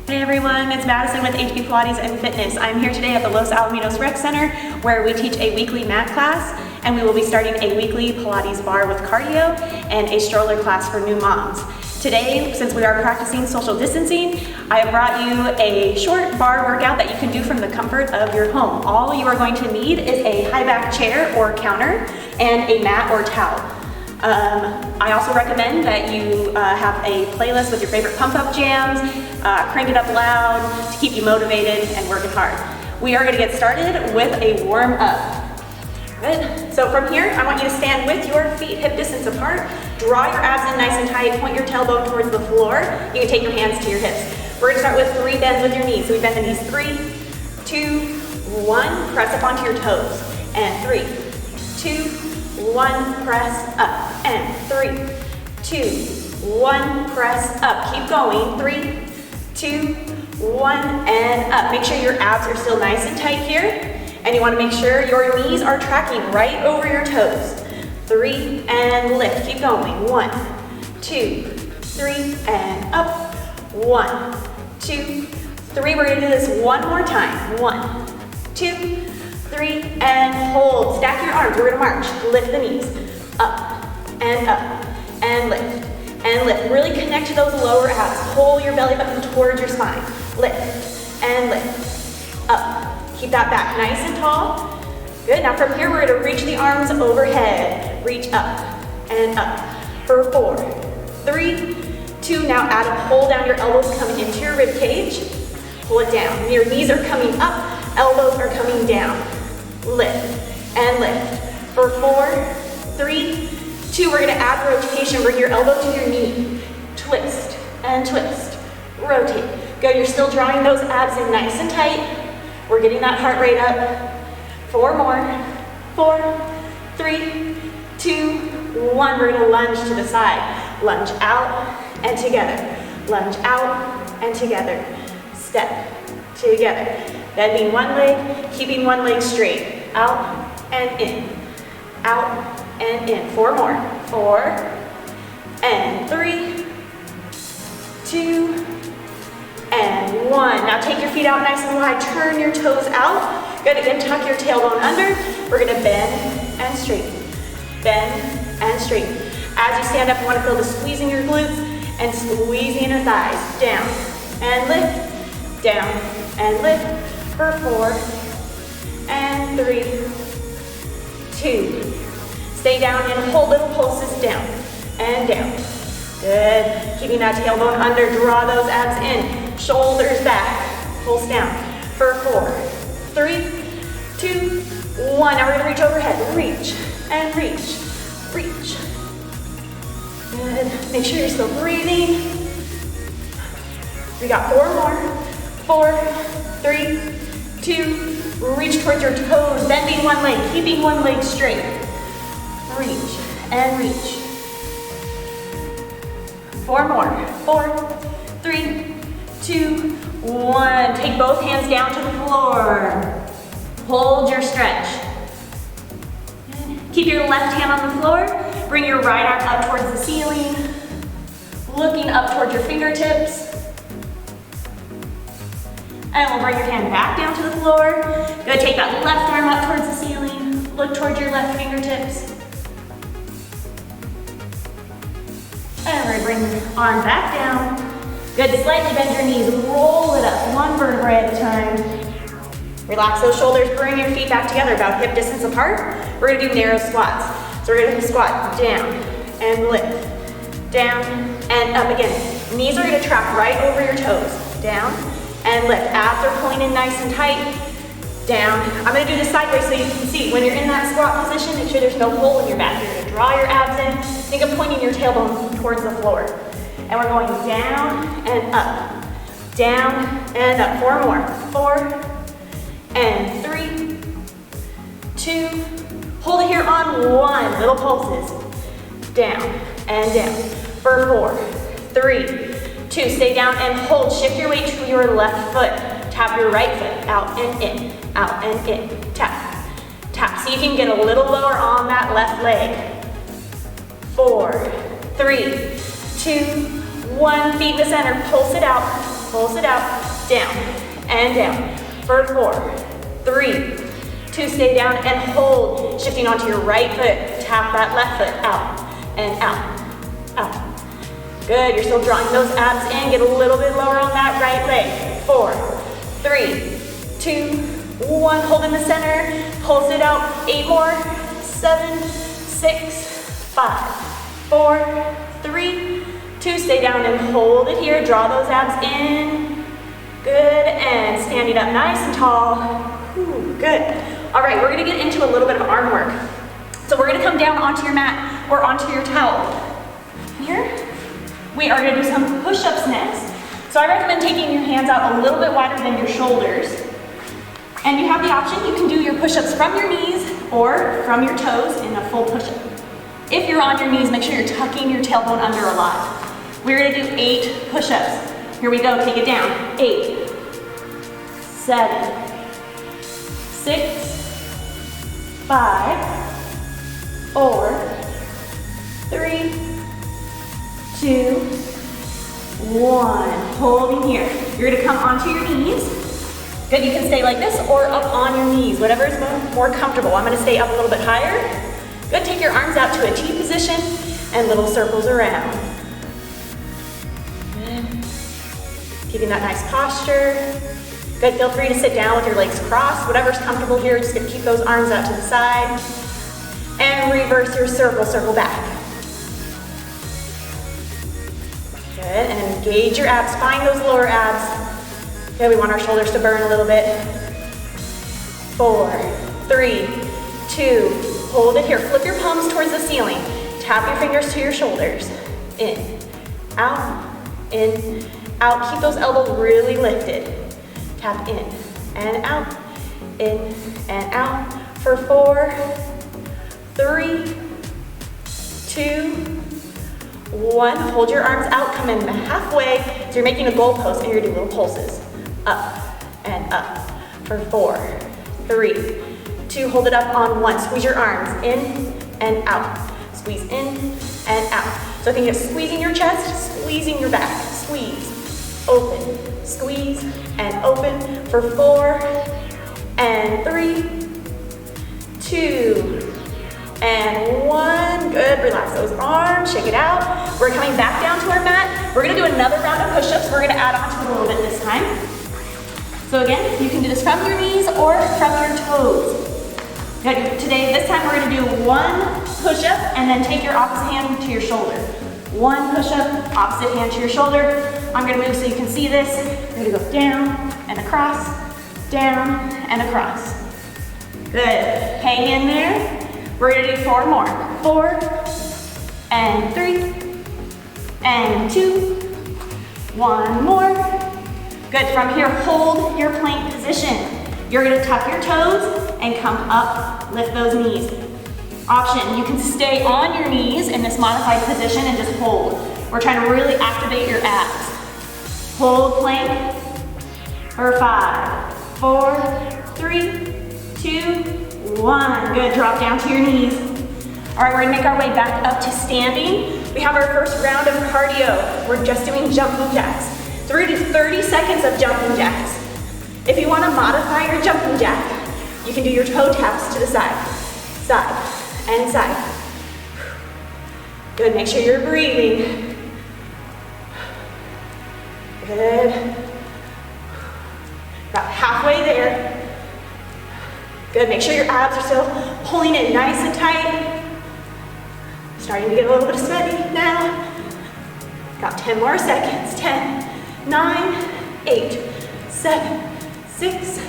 Hey everyone, it's Madison with HB Pilates and Fitness. I'm here today at the Los Alamitos Rec Center where we teach a weekly mat class, and we will be starting a weekly Pilates bar with cardio and a stroller class for new moms. Today, since we are practicing social distancing, I have brought you a short bar workout that you can do from the comfort of your home. All you are going to need is a high back chair or counter and a mat or towel. I also recommend that you have a playlist with your favorite pump-up jams, crank it up loud to keep you motivated and working hard. We are going to get started with a warm-up. Good. So from here, I want you to stand with your feet hip distance apart. Draw your abs in nice and tight. Point your tailbone towards the floor. You can take your hands to your hips. We're going to start with 3 bends with your knees. So we bend the knees 3, 2, 1. Press up onto your toes. And 3, 2, 1. Press up. And 3, 2, 1. Press up. Keep going. 3, 2, 1. And up. Make sure your abs are still nice and tight here. And you want to make sure your knees are tracking right over your toes. 3 and lift. Keep going. 1, 2, 3 and up. 1, 2, 3. We're going to do this one more time. 1, 2, 3 and hold. Stack your arms. We're going to march. Lift the knees. Up and lift and lift. Really connect to those lower abs. Pull your belly button towards your spine. Lift and lift. Up. Keep that back nice and tall. Good. Now from here, we're going to reach the arms overhead. Reach up and up for 4, 3, 2. Now add a pull down. Your elbows come into your rib cage. Pull it down. Your knees are coming up. Elbows are coming down. Lift and lift for 4, 3, 2. We're going to add rotation. Bring your elbow to your knee. Twist and twist. Rotate. Good. You're still drawing those abs in nice and tight. We're getting that heart rate up. 4 more. 4, 3, 2, 1. We're going to lunge to the side. Lunge out and together. Lunge out and together. Step together. Bending one leg, keeping one leg straight. Out and in. Out and in. 4 more. 4 and 3, 2, and 1. Now take your feet out nice and wide. Turn your toes out. Good. Again, tuck your tailbone under. We're going to bend and straighten. Bend and straighten. As you stand up, you want to feel the squeeze in your glutes and squeezing in your thighs. Down and lift. Down and lift for 4 and 3, 2. Stay down and hold little pulses down and down. Good. Keeping that tailbone under. Draw those abs in. Shoulders back. Pulse down for 4, 3, 2, 1. Now we're going to reach overhead. Reach and reach. Reach. Good. Make sure you're still breathing. We got 4 more. 4, 3, 2. Reach towards your toes. Bending one leg. Keeping one leg straight. Reach and reach. 4 more. 4, 3, 2, 1. Take both hands down to the floor. Hold your stretch. Keep your left hand on the floor. Bring your right arm up towards the ceiling. Looking up towards your fingertips. And we'll bring your hand back down to the floor. Good. Take that left arm up towards the ceiling. Look towards your left fingertips. And we're going to bring your arm back down. Good. Slightly bend your knees. Roll it up. 1 vertebrae at a time. Relax those shoulders. Bring your feet back together about hip distance apart. We're going to do narrow squats. So we're going to squat down and lift. Down and up again. Knees are going to track right over your toes. Down and lift. Abs are pulling in nice and tight. Down. I'm going to do this sideways so you can see. When you're in that squat position, make sure there's no hole in your back. You're going to draw your abs in. Think of pointing your tailbone towards the floor. And we're going down and up. Down and up. 4 more. 4 and 3, 2. Hold it here on 1. Little pulses. Down and down. For 4, 3, 2. Stay down and hold. Shift your weight to your left foot. Tap your right foot. Out and in. Out and in. Tap. Tap. See if you can get a little lower on that left leg. 4, 3, 2, 1. Feet in the center. Pulse it out. pulse it out, down, and down. For 4, 3, 2, stay down and hold. Shifting onto your right foot, tap that left foot, out, and out, out. Good, you're still drawing those abs in, get a little bit lower on that right leg. 4, 3, 2, 1, hold in the center, pulse it out, 8 more, 7, 6, 5, 4, 3, 2, stay down and hold it here, draw those abs in, good, and standing up nice and tall, ooh, good. All right, we're gonna get into a little bit of arm work. So we're gonna come down onto your mat or onto your towel. Here, we are gonna do some push-ups next. So I recommend taking your hands out a little bit wider than your shoulders. And you have the option, you can do your push-ups from your knees or from your toes in a full push-up. If you're on your knees, make sure you're tucking your tailbone under a lot. We're gonna do 8 push-ups. Here we go, take it down. 8, 7, 6, 5, 4, 3, 2, 1. Holding here. You're gonna come onto your knees. Good, you can stay like this or up on your knees, whatever is more comfortable. I'm gonna stay up a little bit higher. Good, take your arms out to a T position and little circles around. Good. Keeping that nice posture. Good, feel free to sit down with your legs crossed, whatever's comfortable here, just gonna keep those arms out to the side. And reverse your circle, circle back. Good, and engage your abs, find those lower abs. Good, we want our shoulders to burn a little bit. 4, 3, 2, hold it here. Flip your palms towards the ceiling. Tap your fingers to your shoulders. In, out, Keep those elbows really lifted. Tap in and out, in and out. For 4, 3, 2, 1. Hold your arms out, come in halfway. So you're making a goal pose and you're gonna do little pulses. Up and up. For 4, 3, 2, hold it up on 1. Squeeze your arms in and out. Squeeze in and out. So I think you're squeezing your chest, squeezing your back. Squeeze, open, squeeze, and open. For 4, and 3, 2, and 1. Good, relax those arms, shake it out. We're coming back down to our mat. We're gonna do another round of push-ups. We're gonna add on to it a little bit this time. So again, you can do this from your knees or from your toes. Good. Today, this time we're gonna do 1 push-up and then take your opposite hand to your shoulder. 1 push-up, opposite hand to your shoulder. I'm gonna move so you can see this. We're gonna go down and across, down and across. Good, hang in there. We're gonna do 4 more. 4, and 3, and 2, 1 more. Good, from here, hold your plank position. You're gonna tuck your toes and come up, lift those knees. Option, you can stay on your knees in this modified position and just hold. We're trying to really activate your abs. Hold plank for 5, 4, 3, 2, 1. Good, drop down to your knees. All right, we're gonna make our way back up to standing. We have our first round of cardio. We're just doing jumping jacks. So we're gonna do 30 seconds of jumping jacks. If you wanna modify your jumping jack, you can do your toe taps to the side, side, and side. Good, make sure you're breathing. Good. About halfway there. Good, make sure your abs are still pulling it nice and tight. Starting to get a little bit of sweaty now. Got 10 more seconds. 10, 9, 8, 7, 6,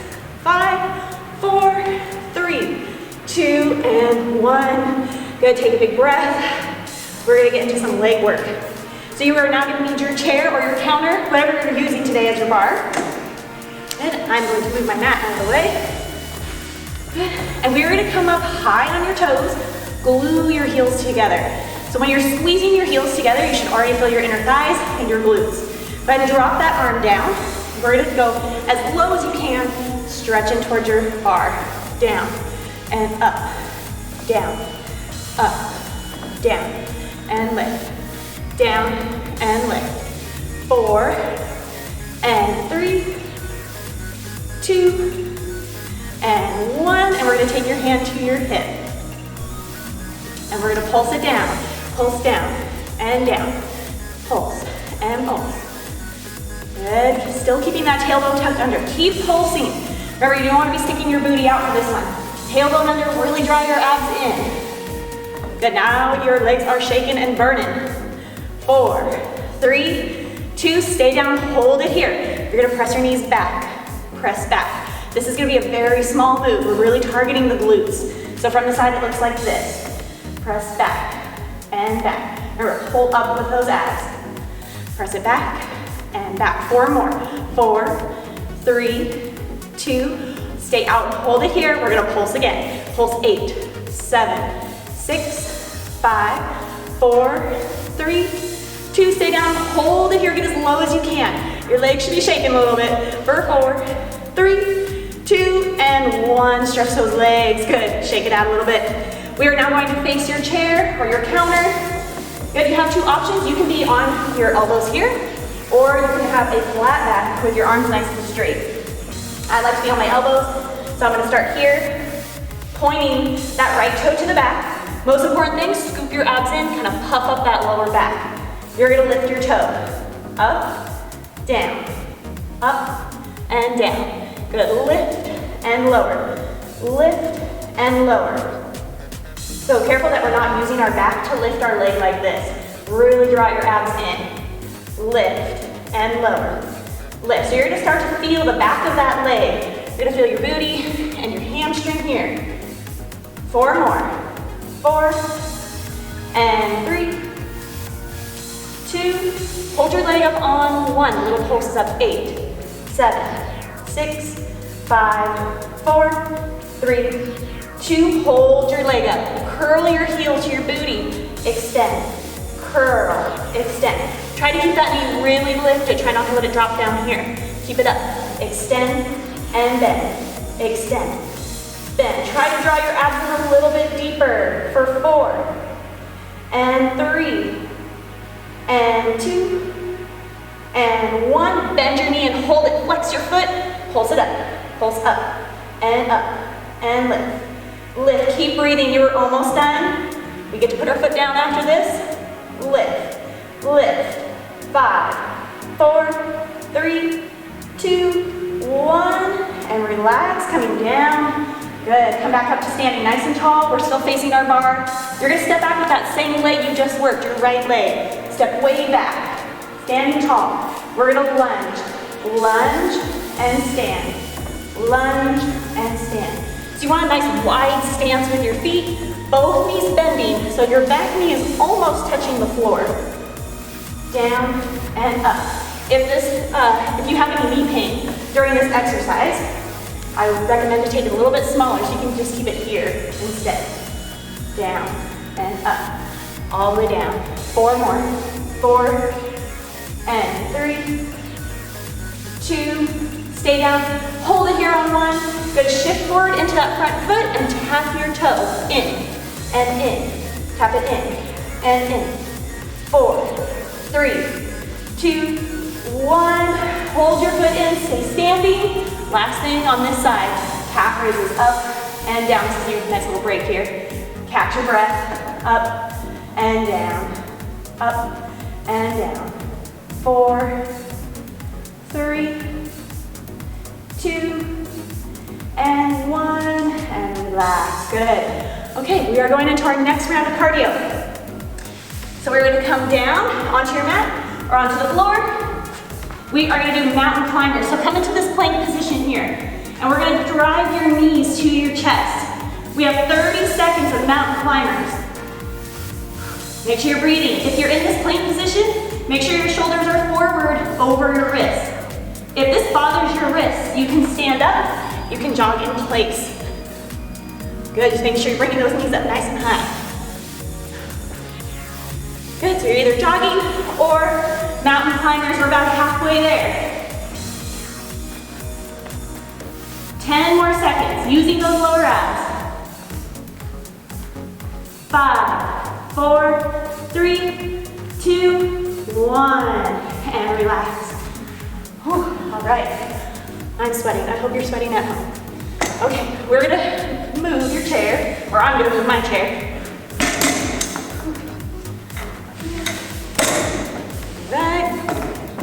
5, 4, 3, 2, and 1. Good, take a big breath. We're gonna get into some leg work. So you are now gonna need your chair or your counter, whatever you're using today as your bar. And I'm going to move my mat out of the way. Good. And we're gonna come up high on your toes, glue your heels together. So when you're squeezing your heels together, you should already feel your inner thighs and your glutes. Go ahead and drop that arm down. We're gonna go as low as you can, stretching towards your bar. Down and up, down, up, down, and lift. Down and lift. 4, and 3, 2, and 1. And we're gonna take your hand to your hip. And we're gonna pulse it down, pulse down, and down. Pulse, and pulse. Good, still keeping that tailbone tucked under. Keep pulsing. Remember, you don't wanna be sticking your booty out for this one. Tailbone under, really draw your abs in. Good, now your legs are shaking and burning. 4, 3, 2, stay down, hold it here. You're gonna press your knees back, press back. This is gonna be a very small move. We're really targeting the glutes. So from the side, it looks like this. Press back and back. Remember, hold up with those abs. Press it back and back. 4 more. 4, 3, 2, stay out and hold it here. We're gonna pulse again. Pulse 8, 7, 6, 5, 4, 3, 2, stay down, hold it here, get as low as you can. Your legs should be shaking a little bit. For 4, 3, 2, and 1. Stretch those legs, good. Shake it out a little bit. We are now going to face your chair or your counter. Good, you have 2 options. You can be on your elbows here, or you can have a flat back with your arms nice and straight. I like to be on my elbows, so I'm gonna start here, pointing that right toe to the back. Most important thing, scoop your abs in, kind of puff up that lower back. You're gonna lift your toe. Up, down, up, and down. Good, lift and lower. Lift and lower. So careful that we're not using our back to lift our leg like this. Really draw your abs in. Lift and lower. Lift. So you're gonna start to feel the back of that leg. You're gonna feel your booty and your hamstring here. 4 more. 4, and 3, 2, hold your leg up on 1. Little pulses up. 8, 7, 6, 5, 4, 3, 2, hold your leg up. Curl your heel to your booty. Extend, curl, extend. Try to keep that knee really lifted. Try not to let it drop down here. Keep it up. Extend and bend. Extend, bend. Try to draw your abs in a little bit deeper. For 4, and 3, and 2, and 1. Bend your knee and hold it. Flex your foot. Pulse it up. Pulse up, and lift. Lift, keep breathing, you were almost done. We get to put our foot down after this. Lift, lift. 5, 4, 3, 2, 1. And relax, coming down. Good, come back up to standing nice and tall. We're still facing our bar. You're gonna step back with that same leg you just worked, your right leg. Step way back, standing tall. We're gonna lunge, lunge and stand. Lunge and stand. So you want a nice wide stance with your feet, both knees bending, so your back knee is almost touching the floor. Down and up. If you have any knee pain during this exercise, I would recommend to take it a little bit smaller so you can just keep it here instead. Down and up, all the way down. 4 more. 4, and 3, 2, stay down. Hold it here on 1. Good, shift forward into that front foot and tap your toe in and in. Tap it in and in. 4, 3, 2, 1. Hold your foot in, stay standing. Last thing on this side, calf raises up and down. This is your nice little break here. Catch your breath, up and down, up and down. 4, 3, 2, and 1, and relax, good. Okay, we are going into our next round of cardio. So we're gonna come down onto your mat or onto the floor. We are gonna do mountain climbers. So come into this plank position here, and we're gonna drive your knees to your chest. We have 30 seconds of mountain climbers. Make sure you're breathing. If you're in this plank position, make sure your shoulders are forward over your wrists. If this bothers your wrists, you can stand up. You can jog in place. Good, just make sure you're bringing those knees up nice and high. Good, so you're either jogging or mountain climbers. We're about halfway there. 10 more seconds, using those lower abs. 5, 4, 3, 2, 1, and relax. Whew. All right. I'm sweating. I hope you're sweating at home. Okay, we're gonna move your chair, or I'm gonna move my chair. Right.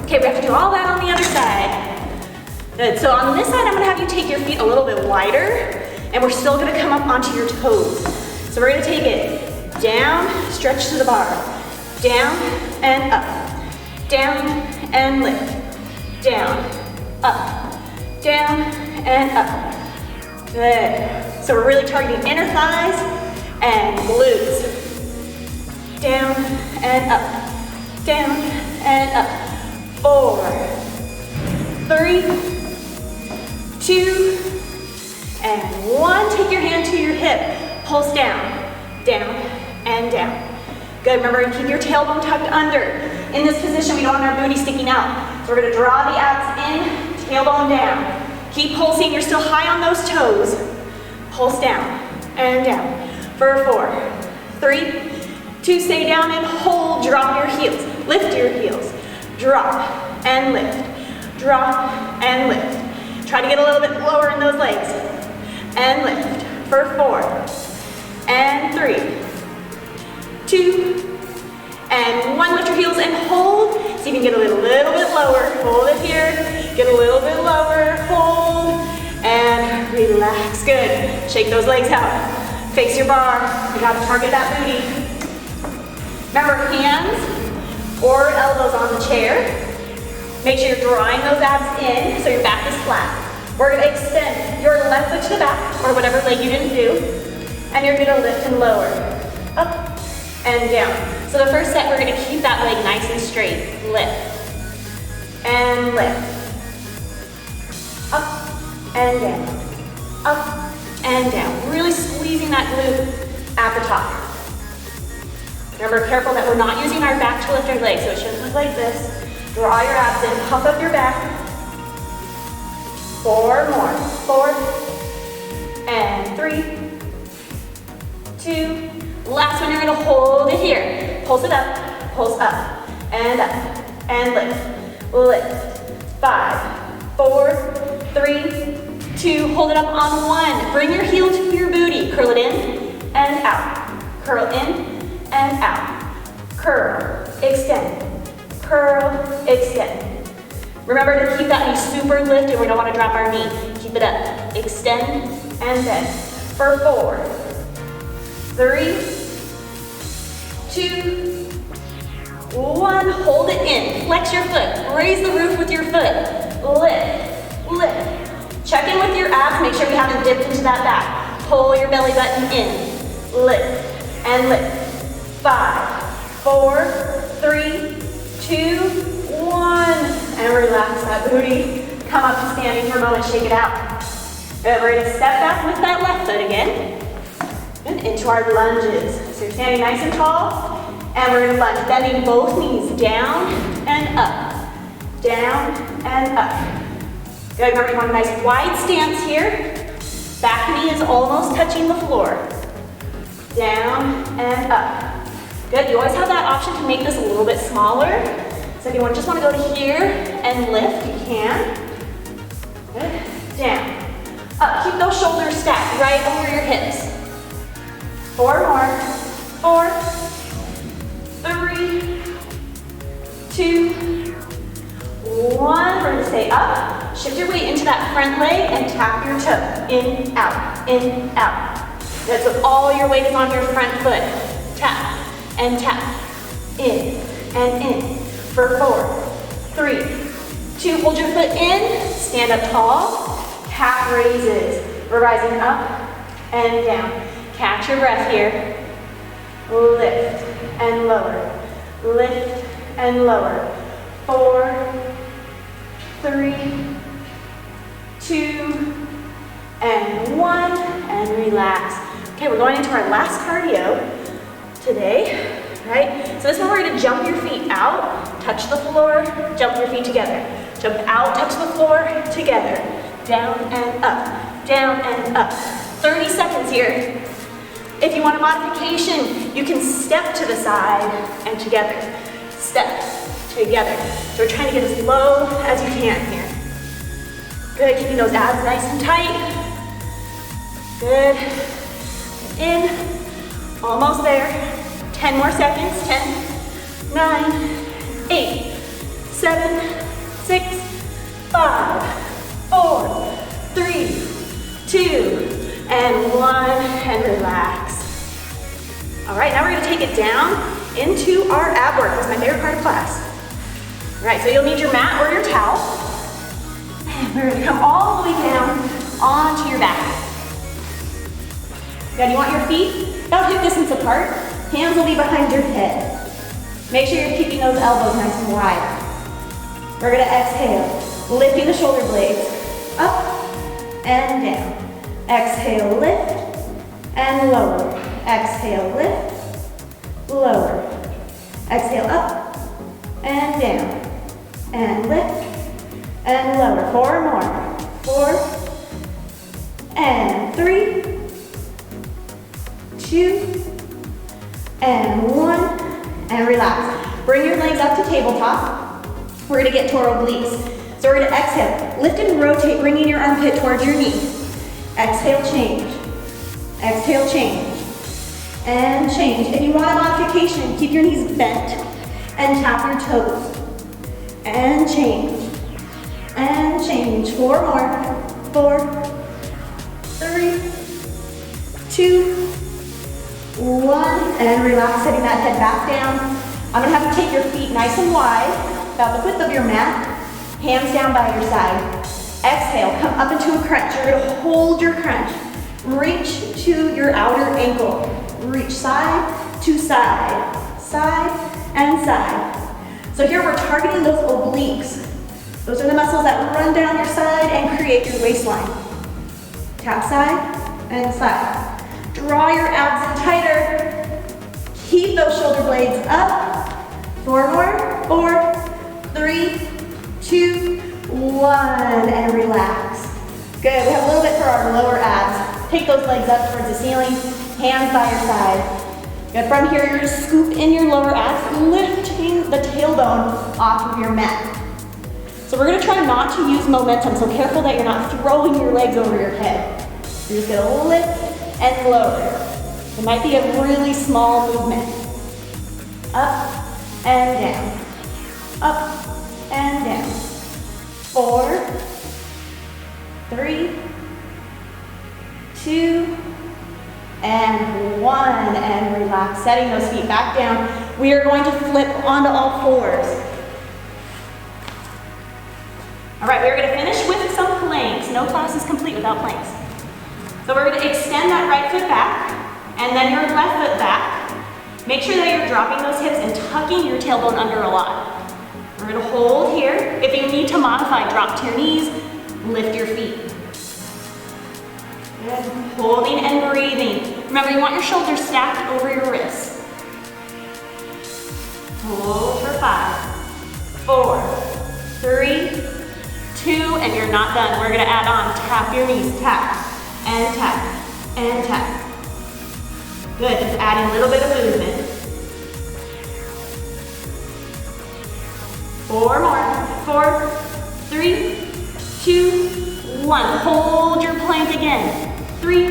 Okay, we have to do all that on the other side. Good, so on this side, I'm gonna have you take your feet a little bit wider, and we're still gonna come up onto your toes. So we're gonna take it down, stretch to the bar, down and up, down and lift, down, up, down and up. Good. So we're really targeting inner thighs and glutes. Down and up, down and up. 4, 3, 2, and 1. Take your hand to your hip. Pulse down, down, and down. Good, remember to keep your tailbone tucked under. In this position, we don't want our booty sticking out. So we're gonna draw the abs in, tailbone down. Keep pulsing, you're still high on those toes. Pulse down, and down. For 4, 3, 2, stay down and hold, drop your heels. Lift your heels. Drop and lift, drop and lift. Try to get a little bit lower in those legs. And lift for 4, and 3, 2, and 1. Lift your heels and hold. See if you can get a little bit lower. Hold it here, get a little bit lower, hold, and relax. Good. Shake those legs out. Face your bar. You gotta target that booty. Remember, hands or elbows on the chair. Make sure you're drawing those abs in so your back is flat. We're gonna extend your left foot to the back, or whatever leg you didn't do, and you're gonna lift and lower, up and down. So the first set, we're gonna keep that leg nice and straight. Lift, and lift, up and down, up and down. Really squeezing that glute at the top. Remember, careful that we're not using our back to lift our legs, so it shouldn't look like this. Draw your abs in, puff up your back. 4 more. 4, and 3, 2. Last one, you're gonna hold it here. Pulse it up, and lift, lift. 5, 4, 3, 2. Hold it up on 1. Bring your heel to your booty. Curl it in and out. Curl in and out. Curl, extend, curl, extend. Remember to keep that knee super lifted. We don't want to drop our knee. Keep it up. Extend and bend. For 4, 3, 2, 1. Hold it in. Flex your foot. Raise the roof with your foot. Lift, lift. Check in with your abs. Make sure we haven't dipped into that back. Pull your belly button in. Lift and lift. 5, 4, 3, 2, 1. And relax that booty. Come up to standing for a moment, shake it out. Good, we're gonna step back with that left foot again. And into our lunges. So you're standing nice and tall, and we're gonna lunge, bending both knees down and up. Down and up. Good, remember you want a nice wide stance here. Back knee is almost touching the floor. Down and up. Good, you always have that option to make this a little bit smaller. So if you just want to go to here and lift, you can. Good, down. Up, keep those shoulders stacked right over your hips. 4 more. 4, 3, 2, 1. We're gonna stay up. Shift your weight into that front leg and tap your toe. In, out, in, out. Good, so all your weight is on your front foot. Tap and tap. In and in. For 4, 3, 2. Hold your foot in. Stand up tall. Calf raises. We're rising up and down. Catch your breath here. Lift and lower. Lift and lower. 4, 3, 2, and 1. And relax. Okay, we're going into our last cardio today, right? So this one we're gonna jump your feet out, touch the floor, jump your feet together. Jump out, touch the floor, together. Down and up, down and up. 30 seconds here. If you want a modification, you can step to the side and together. Step, together. So we're trying to get as low as you can here. Good, keeping those abs nice and tight. Good. In. Almost there. 10 more seconds. 10, 9, 8, 7, 6, 5, 4, 3, 2, and 1, and relax. All right, now we're gonna take it down into our ab work. That's my favorite part of class. All right, so you'll need your mat or your towel. And we're gonna come all the way down onto your back. Now, you want your feet about hip distance apart. Hands will be behind your head. Make sure you're keeping those elbows nice and wide. We're gonna exhale, lifting the shoulder blades up and down. Exhale, lift and lower. Exhale, lift, lower. Exhale, up and down. And lift and lower. 4 more. 4 and 3, 2 and 1, and relax. Bring your legs up to tabletop. We're gonna get to our obliques. So we're gonna exhale, lift and rotate, bringing your armpit towards your knee. Exhale, change. Exhale, change. And change. If you want a modification, keep your knees bent and tap your toes. And change. And change. 4 more. 4, 3, 2, 1, and relax, setting that head back down. I'm gonna have you take your feet nice and wide, about the width of your mat, hands down by your side. Exhale, come up into a crunch. You're gonna hold your crunch. Reach to your outer ankle. Reach side to side, side and side. So here we're targeting those obliques. Those are the muscles that run down your side and create your waistline. Tap side and side. Draw your abs in tighter. Keep those shoulder blades up. 4 more. 4, 3, 2, 1, and relax. Good, we have a little bit for our lower abs. Take those legs up towards the ceiling, hands by your side. Good, from here you're gonna scoop in your lower abs, lifting the tailbone off of your mat. So we're gonna try not to use momentum, so careful that you're not throwing your legs over your head. You're just gonna lift and lower. It might be a really small movement. Up and down. Up and down. 4, 3, 2, and 1, and relax. Setting those feet back down. We are going to flip onto all 4s. All right, we're gonna finish with some planks. No class is complete without planks. So we're gonna extend that right foot back, and then your left foot back. Make sure that you're dropping those hips and tucking your tailbone under a lot. We're gonna hold here. If you need to modify, drop to your knees, lift your feet. Good. Holding and breathing. Remember, you want your shoulders stacked over your wrists. Hold for 5, 4, 3, 2, and you're not done. We're gonna add on, tap your knees, tap, and tap, and tap. Good, just adding a little bit of movement. 4 more, 4, 3, 2, 1. Hold your plank again. 3,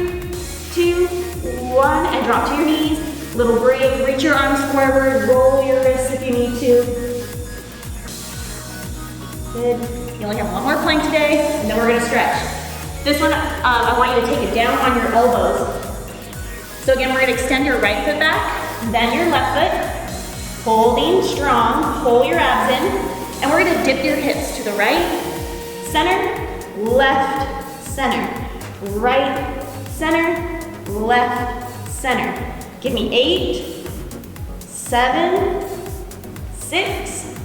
2, 1, and drop to your knees. Little break, reach your arms forward, roll your wrists if you need to. Good. You only have 1 more plank today, and then we're gonna stretch. This one, I want you to take it down on your elbows. So again, we're gonna extend your right foot back, then your left foot, holding strong, pull your abs in, and we're gonna dip your hips to the right, center, left, center, right, center, left, center. Give me 8, 7, 6,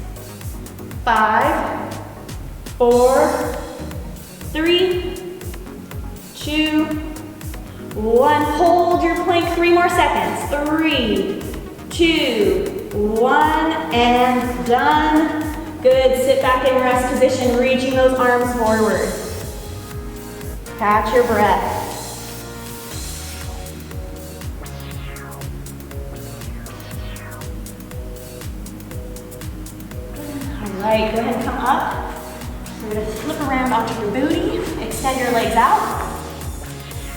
5, 4, 3, 2, 1. Hold your plank 3 more seconds. 3, 2, 1, and done. Good, sit back in rest position, reaching those arms forward. Catch your breath. All right, go ahead and come up. We're gonna flip around onto your booty, extend your legs out.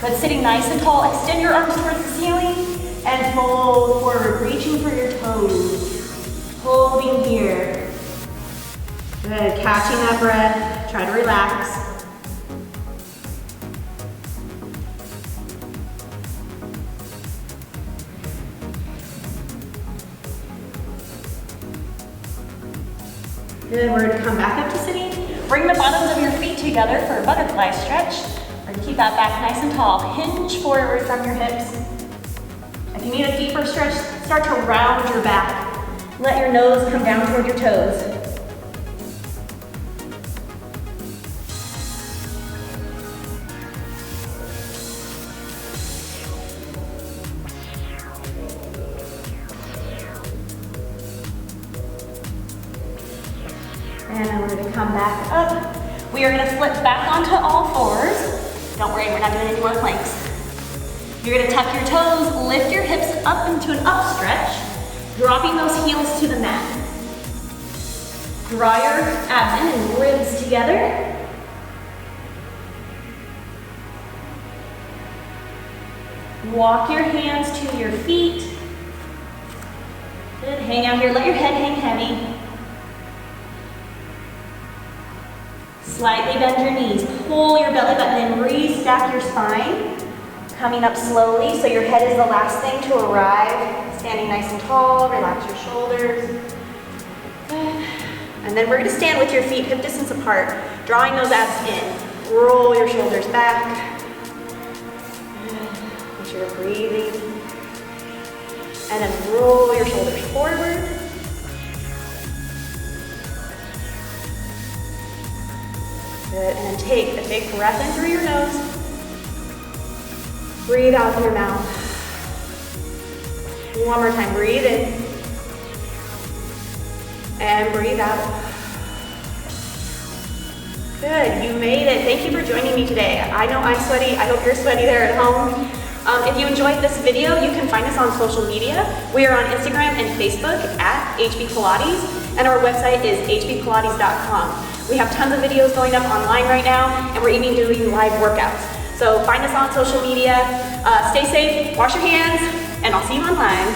But sitting nice and tall, extend your arms towards the ceiling and fold forward, reaching for your toes. Holding here. Good, catching that breath, try to relax. Good, we're gonna come back up to sitting. Bring the bottoms of your feet together for a butterfly stretch. We're gonna keep that back nice and tall. Hinge forward from your hips. If you need a deeper stretch, start to round your back. Let your nose come down toward your toes. And then we're going to come back up. We are going to flip back onto all fours. Don't worry, we're not doing any more planks. You're going to tuck your toes, lift your hips up into an up stretch, dropping those heels to the mat. Draw your abs in and ribs together. Walk your hands to your feet. Good, hang out here, let your head hang heavy. Slightly bend your knees, pull your belly button in, re-stack your spine. Coming up slowly, so your head is the last thing to arrive. Standing nice and tall, relax your shoulders. Good. And then we're gonna stand with your feet hip distance apart, drawing those abs in. Roll your shoulders back. Good. Make sure you're breathing. And then roll your shoulders forward. Good, and then take a big breath in through your nose. Breathe out through your mouth. One more time, breathe in. And breathe out. Good, you made it. Thank you for joining me today. I know I'm sweaty, I hope you're sweaty there at home. If you enjoyed this video, you can find us on social media. We are on Instagram and Facebook at HB Pilates, and our website is hbpilates.com. We have tons of videos going up online right now, and we're even doing live workouts. So find us on social media. Stay safe, wash your hands, and I'll see you online.